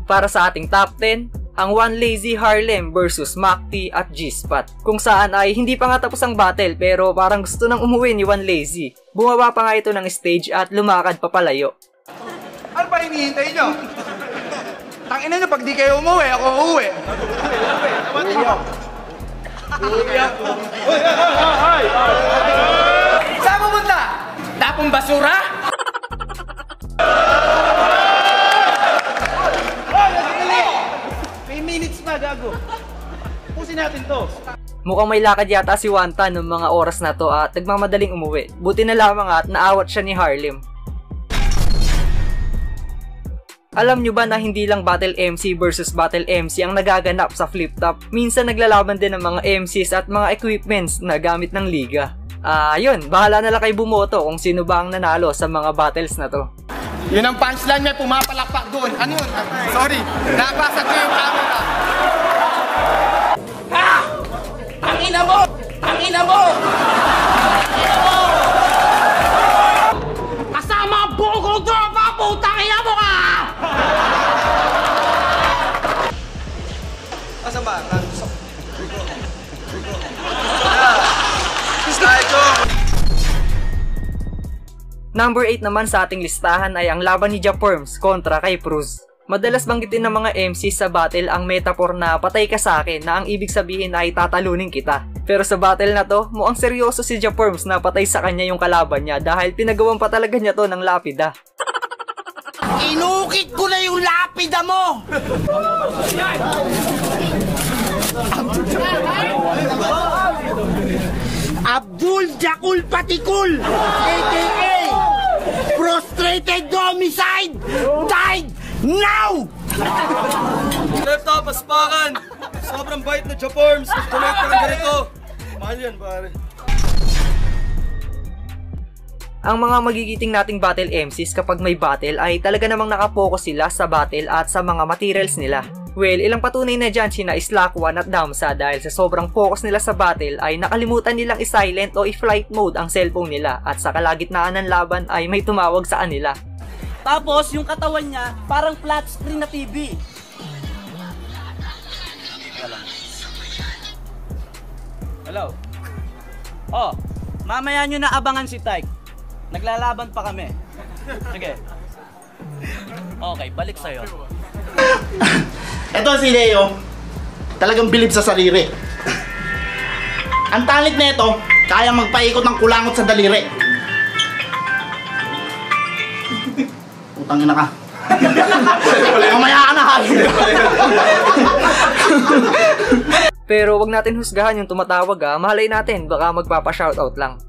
Para sa ating top 10, ang One Lazy Harlem versus Macti at G-Spot. Kung saan ay hindi pa nga tapos ang battle pero parang gusto nang umuwi ni One Lazy. Bumaba pa nga ito ng stage at lumakad papalayo. Ano ba hinihintay nyo? Tangina nyo, pag di kayo umuwi, ako uuwi. Saan pumunta? Tapong basura? May minutes pa, gago. Pusin natin to. Mukhang may lakad yata si Wanta noong mga oras na to at nagmamadaling umuwi. Buti na lamang at naawat siya ni Harlem. Alam nyo ba na hindi lang Battle MC versus Battle MC ang nagaganap sa Flip Top? Minsan naglalaban din ng mga MCs at mga equipments na gamit ng liga. Yun, bahala na lang kayo bumoto kung sino ba ang nanalo sa mga battles na to. Yun ang punchline, may pumapalakpak doon. Ano yun? Sorry, nabasag ko yung camera. Ha! Ang ina mo! Ang ina mo! Kasama ang buo kong tropa! Putang ina mo ka! Asan ba? Number 8 naman sa ating listahan ay ang laban ni Japerms kontra kay Pruz. Madalas banggitin ng mga MC sa battle ang metaphor na patay ka sa akin na ang ibig sabihin ay tatalunin kita. Pero sa battle na to, mukhang seryoso si Japerms na patay sa kanya yung kalaban niya dahil pinagawan pa talaga niya to ng lapida. Inukit ko na yung lapida mo! Abdul Jakul Patikul, a.k.a. Prostrated Homicide, died now! Left top, aspakan! Sobrang bait na Japerms! Donate ka lang ganito! Mahal yan, pare. Ang mga magigiting nating battle MCs kapag may battle ay talaga namang nakapokus sila sa battle at sa mga materials nila. Well, ilang patunay na dyan sina Slakwan at Damsa dahil sa sobrang focus nila sa battle ay nakalimutan nilang i-silent o i-flight mode ang cellphone nila at sa kalagitnaan ng laban ay may tumawag sa kanila. Tapos yung katawan niya parang flat screen na TV. Hello? Oh, mamaya nyo na abangan si Tyke. Naglalaban pa kami. Sige. Okay, balik sa'yo. Ito si Leo, talagang bilib sa sarili. Ang talit nito, kaya magpaikot ng kulangot sa daliri. Putang ina ka. Mamaya ka na, ha? Pero wag natin husgahan yung tumatawag malay natin baka magpapa-shoutout lang.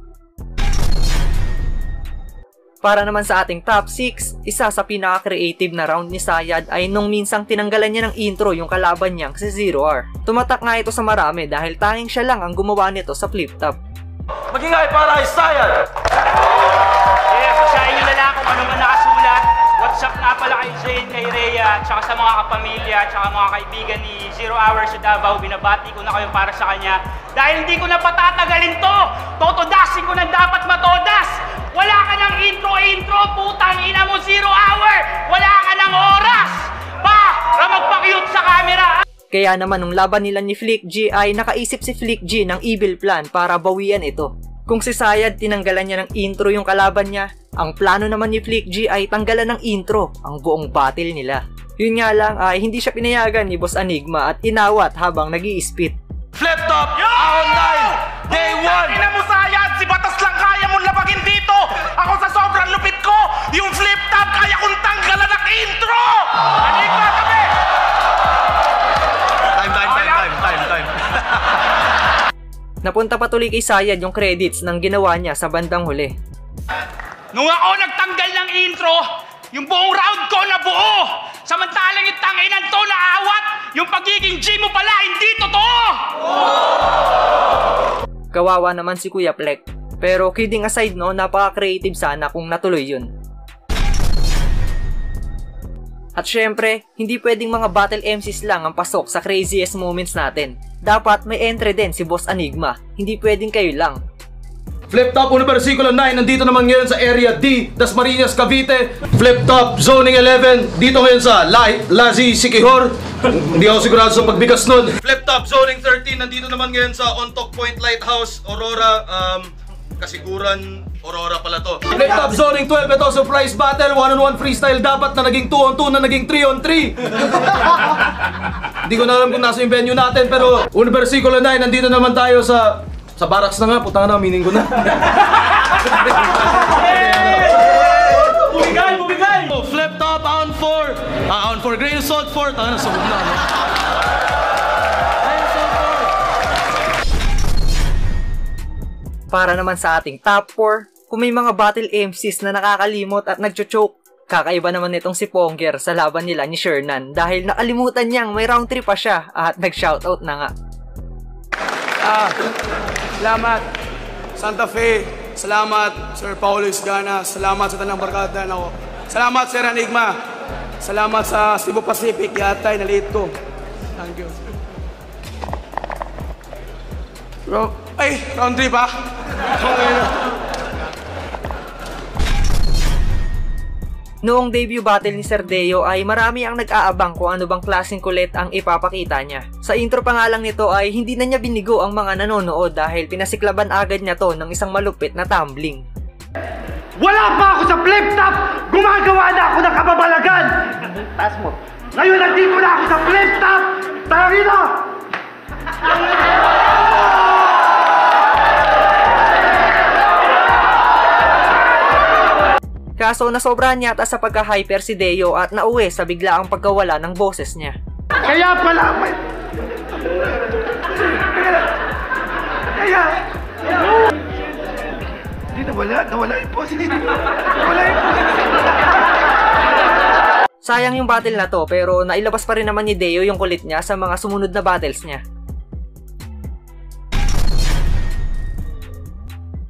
Para naman sa ating top 6, isa sa pinaka-creative na round ni Sayad ay nung minsang tinanggalan niya ng intro yung kalaban niyang si Zero R. Tumatak nga ito sa marami dahil tanging siya lang ang gumawa nito sa Flip Top. Magingay para kay Sayad! Yes, basahin nyo na lang kung ano man nakasulat. What's up nga pala kay Zane, kay Rhea, tsaka sa mga kapamilya, tsaka mga kaibigan ni Zero Hour sa Davao. Binabati ko na kayo para sa kanya. Dahil hindi ko na patatagalin to! Totodasin ko na dapat matodas! Wala ka ng intro, putang ina mo, Zero Hour! Wala ka ng oras! Para magpa-cute sa camera! Kaya naman nung laban nila ni Flick G ay nakaisip si Flick G ng evil plan para bawian ito. Kung si Sayad tinanggalan niya ng intro yung kalaban niya, ang plano naman ni Flick G ay tanggalan ng intro ang buong battle nila. Yun nga lang ay hindi siya pinayagan ni Boss Enigma at inawat habang nag-i-spit. Flip Top! Ahon 9! Day 1! Ina mo, Sayad! Si Batas lang kaya mong labagin dito! Ako sa sobrang lupit ko! Yung Flip Top kaya kong tanggalan ng intro! Enigma, kami! Time. Napunta pa tuloy kay Sayad yung credits ng ginawa niya sa bandang huli. Nung ako nagtanggal ng intro, yung buong round ko na buo! Samantalang yung tanginan to naawat, yung pagiging G mo pala hindi totoo! Kawawa naman si Kuya Plek. Pero kidding aside no, napaka-creative sana kung natuloy yun. At syempre, hindi pwedeng mga battle MCs lang ang pasok sa craziest moments natin. Dapat may entry din si Boss Enigma, hindi pwedeng kayo lang. Flip Top Universiculo 9, nandito naman ngayon sa Area D, Dasmariñas, Cavite. Flip Top Zoning 11, dito ngayon sa Lazi, Siquijor. Hindi ako sigurado sa pagbigas nun. Flip Top Zoning 13, nandito naman ngayon sa Ontok Point Lighthouse, Aurora, Kasiguran, Aurora pala to. Flip Top Zoning 12, ito surprise battle, 1-on-1 freestyle dapat na naging 2-on-2 na naging 3-on-3. Hindi ko na alam kung nasa yung venue natin, pero Universiculo 9, nandito naman tayo sa barracks na nga, putang na, meaning ko na. Bumigay! Flip Top, on 4. On 4, Grain Salt 4. Tanga na, sumog na, no? Para naman sa ating top 4, kung may mga battle MCs na nakakalimot at nagcho-choke, kakaiba naman nitong si Ponger sa laban nila ni Shernan dahil nakalimutan niyang may round 3 pa siya at nag-shoutout na nga. Salamat Santa Fe, salamat Sir Paulo Isgana, salamat sa tanang barkada na ako. Salamat Sir Enigma, salamat sa Cebu Pacific, yatay naliit ko. Thank you. Bro, ay, round 3 pa? Okay na. Noong debut battle ni Sir Deo ay marami ang nag-aabang kung ano bang klaseng kulit ang ipapakita niya. Sa intro pa nga lang nito ay hindi na niya binigo ang mga nanonood dahil pinasiklaban agad niya to ng isang malupit na tumbling. Wala pa ako sa flip top! Gumagawa na ako ng kababalagan! Taas mo. Ngayon nandito na ako sa flip top! Tari na! Kaso nasobrahan yata sa pagka-hyper si Deo at nauwi sa biglaang pagkawala ng boses niya. Kaya pala may... Kaya... Hindi nawala yung poses. Nawala yung poses. Sayang yung battle na to pero nailabas pa rin naman ni Deo yung kulit niya sa mga sumunod na battles niya.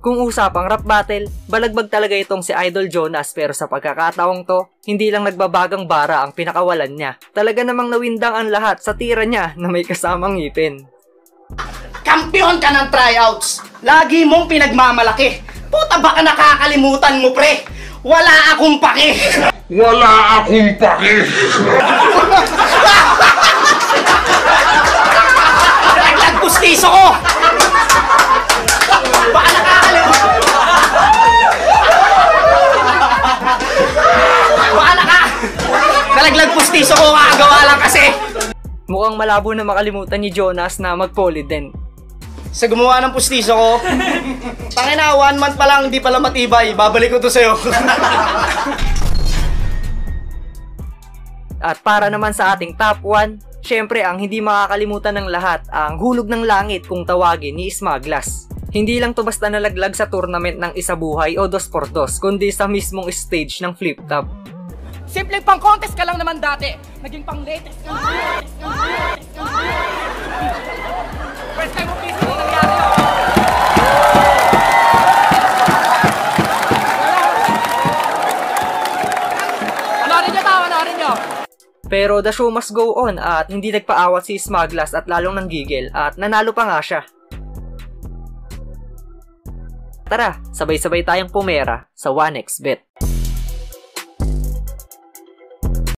Kung usapang rap battle, balagbag talaga itong si Idol Jonas pero sa pagkakataong to, hindi lang nagbabagang bara ang pinakawalan niya. Talaga namang nawindang ang lahat sa tira niya na may kasamang ngipin. Kampiyon ka ng tryouts. Lagi mong pinagmamalaki. Puta baka nakakalimutan mo pre. Wala akong paki. Wala akong paki! Nagpustiso ko. Baka nakakalimutan. Nalaglag pustiso ko, kakagawa lang kasi. Mukhang malabo na makalimutan ni Jonas na mag-poly din. Sa gumawa ng pustiso ko, tangina, 1 month pa lang, hindi pala matibay. Babalik ko to sa'yo. At para naman sa ating top 1, syempre ang hindi makakalimutan ng lahat ang hulog ng langit kung tawagin ni Smaglas. Hindi lang to basta nalaglag sa tournament ng Isa Buhay o 2x2, kundi sa mismong stage ng Flip Top. Simpleng pang-contest ka lang naman dati. Naging pang-latest ka. First time mo piso na nangyari. Panoorin nyo. Pero the show must go on at hindi nagpaawat si Smaglas at lalong nanggigil at nanalo pa nga siya. Tara, sabay-sabay tayong pumera sa 1xBet.